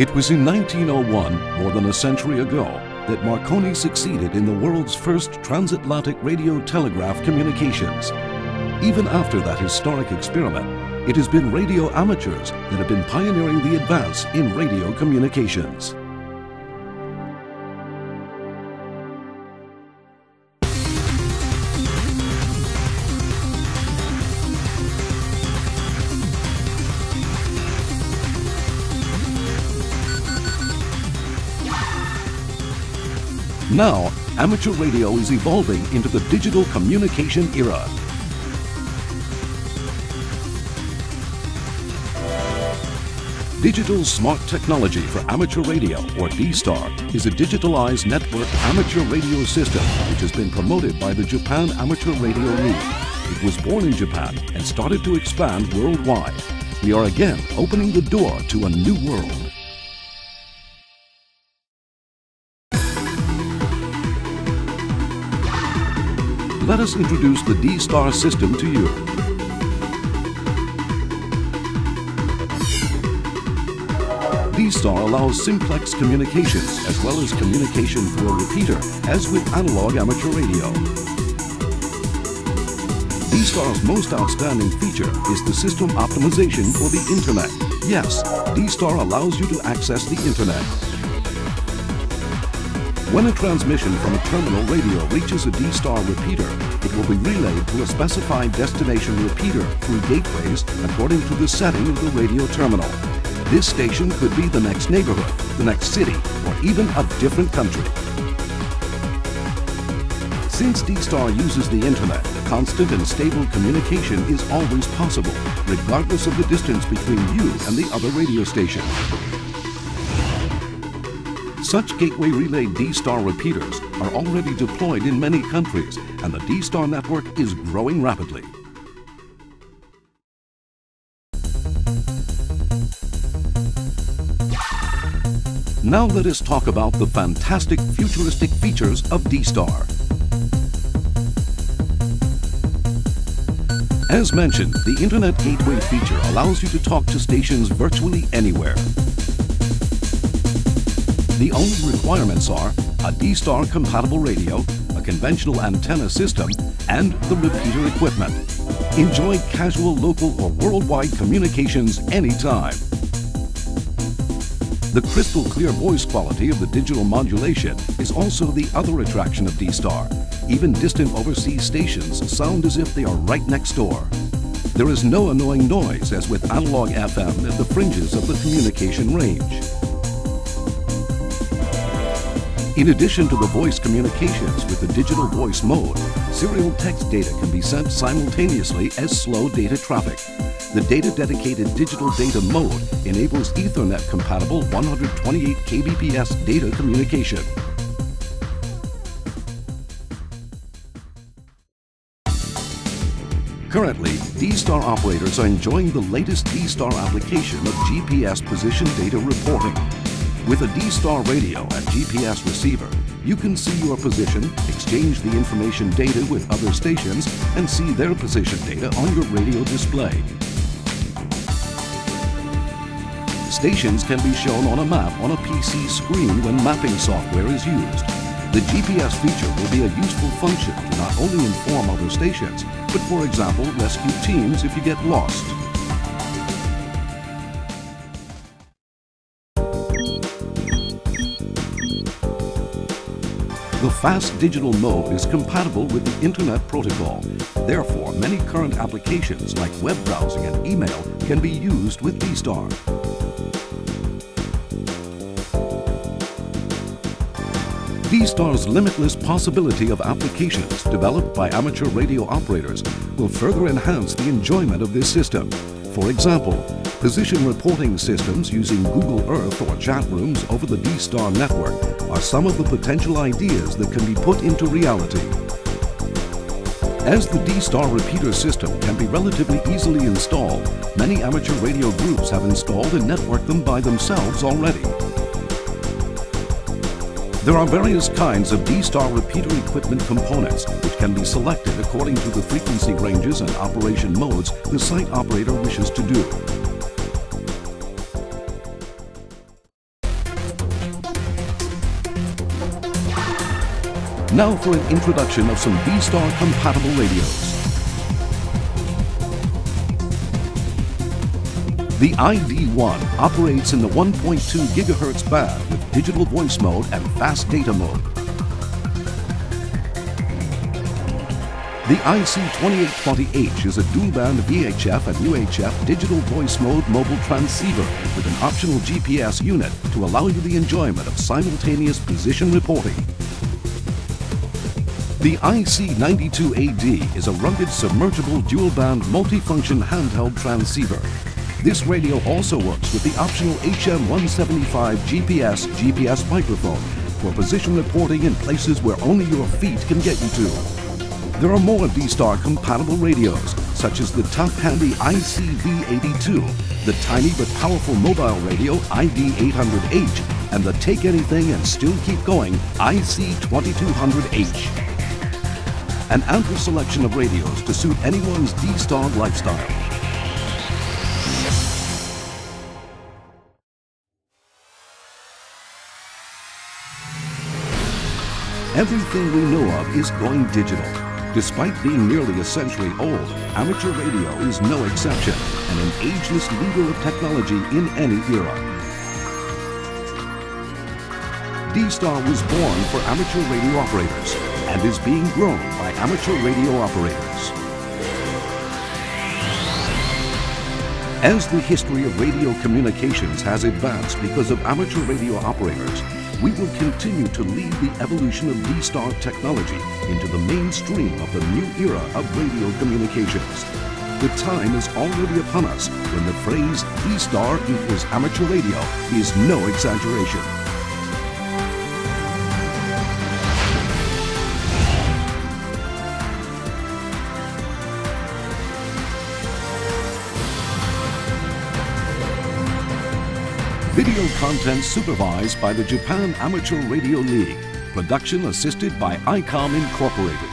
It was in 1901, more than a century ago, that Marconi succeeded in the world's first transatlantic radio telegraph communications. Even after that historic experiment, it has been radio amateurs that have been pioneering the advance in radio communications. Now, amateur radio is evolving into the digital communication era. Digital Smart Technology for Amateur Radio, or D-Star, is a digitalized network amateur radio system which has been promoted by the Japan Amateur Radio League. It was born in Japan and started to expand worldwide. We are again opening the door to a new world. Let us introduce the D-Star system to you. D-Star allows simplex communications as well as communication through a repeater, as with analog amateur radio. D-Star's most outstanding feature is the system optimization for the Internet. Yes, D-Star allows you to access the Internet. When a transmission from a terminal radio reaches a D-Star repeater, it will be relayed to a specified destination repeater through gateways according to the setting of the radio terminal. This station could be the next neighborhood, the next city, or even a different country. Since D-Star uses the Internet, constant and stable communication is always possible, regardless of the distance between you and the other radio station. Such gateway relayed D-Star repeaters are already deployed in many countries, and the D-Star network is growing rapidly. Now let us talk about the fantastic futuristic features of D-Star. As mentioned, the Internet Gateway feature allows you to talk to stations virtually anywhere. The only requirements are a D-Star compatible radio, a conventional antenna system, and the repeater equipment. Enjoy casual, local, or worldwide communications anytime. The crystal clear voice quality of the digital modulation is also the other attraction of D-Star. Even distant overseas stations sound as if they are right next door. There is no annoying noise as with analog FM at the fringes of the communication range. In addition to the voice communications with the digital voice mode, serial text data can be sent simultaneously as slow data traffic. The data-dedicated digital data mode enables Ethernet-compatible 128 kbps data communication. Currently, D-Star operators are enjoying the latest D-Star application of GPS position data reporting. With a D-Star radio and GPS receiver, you can see your position, exchange the information data with other stations, and see their position data on your radio display. Stations can be shown on a map on a PC screen when mapping software is used. The GPS feature will be a useful function to not only inform other stations, but for example, rescue teams if you get lost. The fast digital mode is compatible with the Internet protocol. Therefore, many current applications like web browsing and email can be used with D-Star. D-Star's limitless possibility of applications developed by amateur radio operators will further enhance the enjoyment of this system. For example, position reporting systems using Google Earth or chat rooms over the D-Star network are some of the potential ideas that can be put into reality. As the D-Star repeater system can be relatively easily installed, many amateur radio groups have installed and networked them by themselves already. There are various kinds of D-Star repeater equipment components which can be selected according to the frequency ranges and operation modes the site operator wishes to do. Now for an introduction of some D-Star compatible radios. The ID1 operates in the 1.2 GHz band with digital voice mode and fast data mode. The IC2820H is a dual-band VHF and UHF digital voice mode mobile transceiver with an optional GPS unit to allow you the enjoyment of simultaneous position reporting. The IC92AD is a rugged submergible dual-band multifunction handheld transceiver. This radio also works with the optional HM175 GPS microphone for position reporting in places where only your feet can get you to. There are more D-Star compatible radios, such as the tough handy ICV82, the tiny but powerful mobile radio ID800H, and the take anything and still keep going IC2200H. An ample selection of radios to suit anyone's D-Star lifestyle. Everything we know of is going digital. Despite being nearly a century old, amateur radio is no exception and an ageless leader of technology in any era. D-Star was born for amateur radio operators and is being grown by amateur radio operators. As the history of radio communications has advanced because of amateur radio operators, we will continue to lead the evolution of D-Star technology into the mainstream of the new era of radio communications. The time is already upon us when the phrase D-Star equals amateur radio is no exaggeration. Video content supervised by the Japan Amateur Radio League. Production assisted by Icom Incorporated.